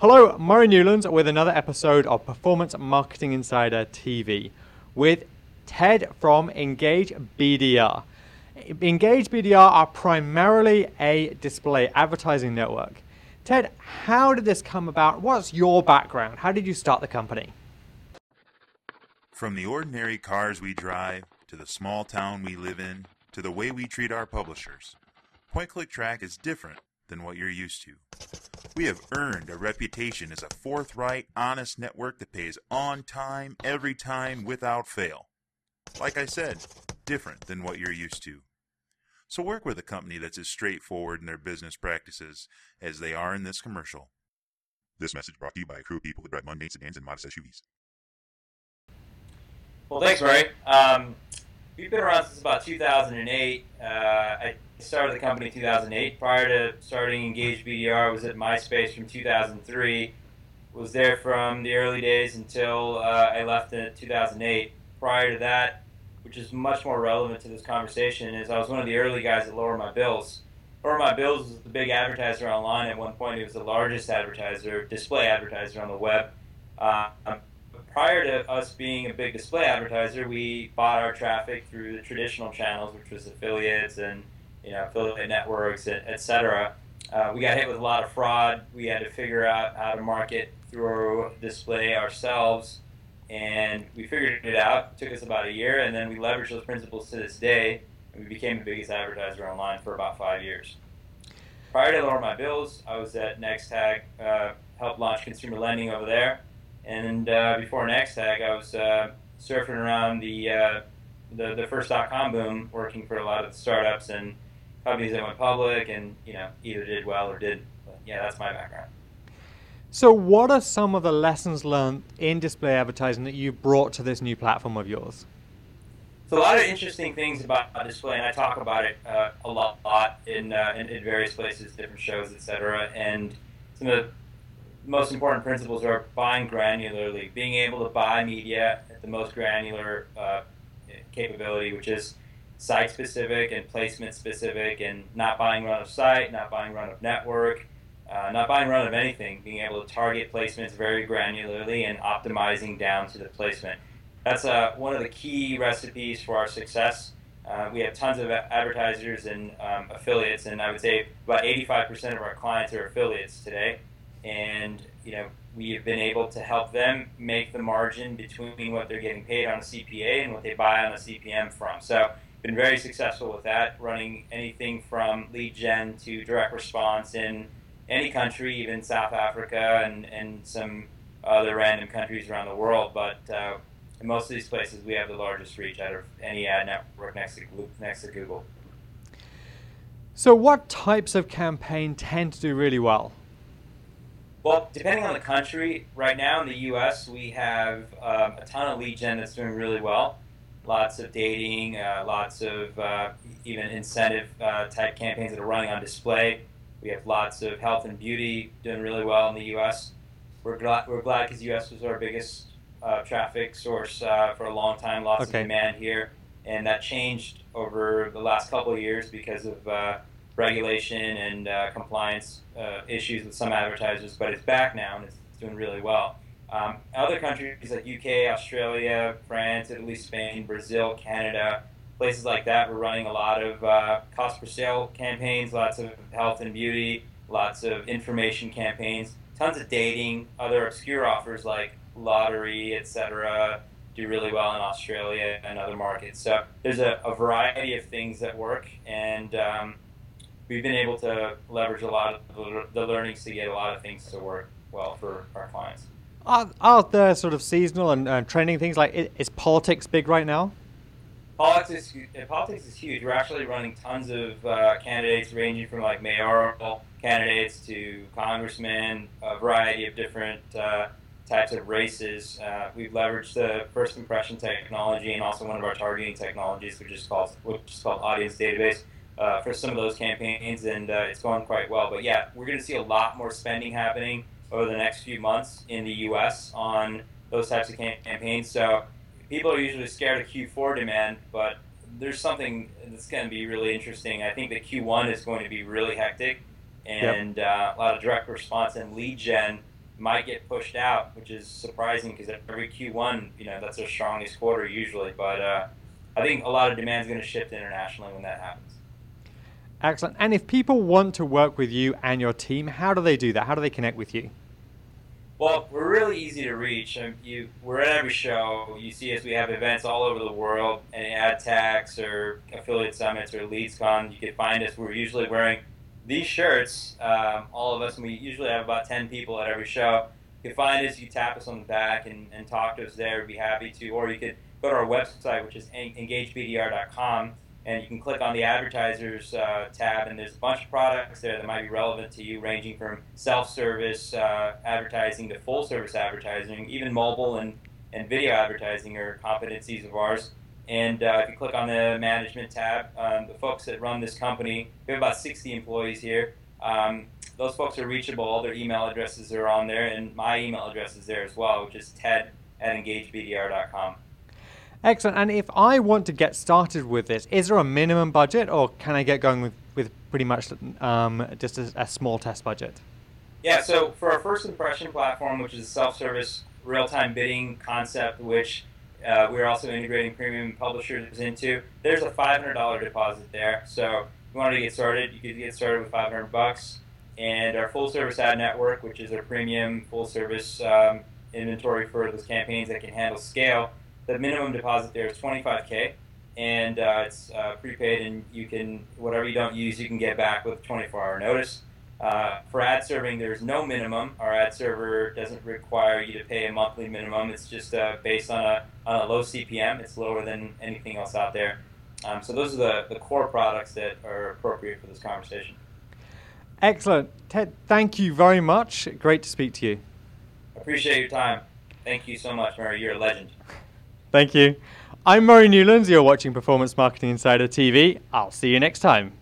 Hello, Murray Newlands with another episode of Performance Marketing Insider TV with Ted from EngageBDR. EngageBDR are primarily a display advertising network. Ted, how did this come about? What's your background? How did you start the company? From the ordinary cars we drive, to the small town we live in, to the way we treat our publishers, Point Click Track is different than what you're used to. We have earned a reputation as a forthright, honest network that pays on time, every time, without fail. Like I said, different than what you're used to. So work with a company that's as straightforward in their business practices as they are in this commercial. This message brought to you by a crew of people that drive mundane sedans and modest SUVs. Well, thanks, Murray. We've been around since about 2008. I started the company in 2008. Prior to starting EngageBDR, I was at MySpace from 2003. Was there from the early days until I left in 2008. Prior to that, which is much more relevant to this conversation, is I was one of the early guys at Lower My Bills. Lower My Bills was the big advertiser online. At one point, it was the largest advertiser, display advertiser on the web. Prior to us being a big display advertiser, we bought our traffic through the traditional channels, which was affiliates and affiliate networks, et cetera. We got hit with a lot of fraud. We had to figure out how to market through display ourselves, and we figured it out. It took us about a year, and then we leveraged those principles to this day, and we became the biggest advertiser online for about 5 years. Prior to Lower My Bills, I was at NextTag, helped launch consumer lending over there. And before NextTag, I was surfing around the first .com boom, working for a lot of the startups and companies that went public, and either did well or didn't. But yeah, that's my background. So what are some of the lessons learned in display advertising that you brought to this new platform of yours? So a lot of interesting things about display, and I talk about it a lot in various places, different shows, etc. And some of the most important principles are buying granularly, being able to buy media at the most granular capability, which is site-specific and placement-specific, and not buying run of site, not buying run of network, not buying run of anything, being able to target placements very granularly and optimizing down to the placement. That's one of the key recipes for our success. We have tons of advertisers and affiliates, and I would say about 85% of our clients are affiliates today. And we have been able to help them make the margin between what they're getting paid on a CPA and what they buy on a CPM from. So been very successful with that, running anything from lead gen to direct response in any country, even South Africa and some other random countries around the world. But in most of these places, we have the largest reach out of any ad network next to Google. So what types of campaign tend to do really well? Well, depending on the country, right now in the U.S., we have a ton of lead gen that's doing really well. Lots of dating, lots of even incentive type campaigns that are running on display. We have lots of health and beauty doing really well in the U.S. We're glad because U.S. was our biggest traffic source for a long time. Lots of demand here, and that changed over the last couple of years because of regulation and compliance issues with some advertisers, but it's back now and it's doing really well. Other countries like UK, Australia, France, Italy, Spain, Brazil, Canada, places like that, we're running a lot of cost per sale campaigns, lots of health and beauty, lots of information campaigns, tons of dating, other obscure offers like lottery, etc. do really well in Australia and other markets. So there's a variety of things that work, and we've been able to leverage a lot of the learnings to get a lot of things to work well for our clients. Are there sort of seasonal and trending things? Like, is politics big right now? Politics is huge. We're actually running tons of candidates ranging from like mayoral candidates to congressmen, a variety of different types of races. We've leveraged the first impression technology and also one of our targeting technologies, which is called Audience Database, for some of those campaigns, and it's going quite well. But yeah, we're going to see a lot more spending happening over the next few months in the U.S. on those types of campaigns. So people are usually scared of Q4 demand, but there's something that's going to be really interesting. I think that Q1 is going to be really hectic. and a lot of direct response and lead gen might get pushed out, which is surprising because every Q1, that's our strongest quarter usually. But I think a lot of demand is going to shift internationally when that happens. Excellent. And if people want to work with you and your team, how do they do that? How do they connect with you? Well, we're really easy to reach. We're at every show. You see us. We have events all over the world, and ad tax or affiliate summits or LeadsCon. You can find us. We're usually wearing these shirts, all of us, and we usually have about 10 people at every show. You can find us. You tap us on the back and talk to us there. We'd be happy to. Or you could go to our website, which is EngageBDR.com, and you can click on the advertisers tab, and there's a bunch of products there that might be relevant to you, ranging from self-service advertising to full-service advertising. Even mobile and video advertising are competencies of ours. And if you click on the management tab, the folks that run this company, we have about 60 employees here. Those folks are reachable. All their email addresses are on there, and my email address is there as well, which is ted@engagebdr.com. Excellent. And if I want to get started with this, is there a minimum budget, or can I get going with pretty much just a small test budget? Yeah, so for our first impression platform, which is a self-service real-time bidding concept, which we're also integrating premium publishers into, there's a $500 deposit there. So if you wanted to get started, you could get started with $500. And our full-service ad network, which is our premium full-service inventory for those campaigns that can handle scale, the minimum deposit there is $25K, and it's prepaid, and you can, whatever you don't use, you can get back with a 24-hour notice. For ad serving, there's no minimum. Our ad server doesn't require you to pay a monthly minimum. It's just based on a low CPM. It's lower than anything else out there. So those are the core products that are appropriate for this conversation. Excellent. Ted, thank you very much. Great to speak to you. Appreciate your time. Thank you so much, Murray. You're a legend. Thank you. I'm Murray Newlands. You're watching Performance Marketing Insider TV. I'll see you next time.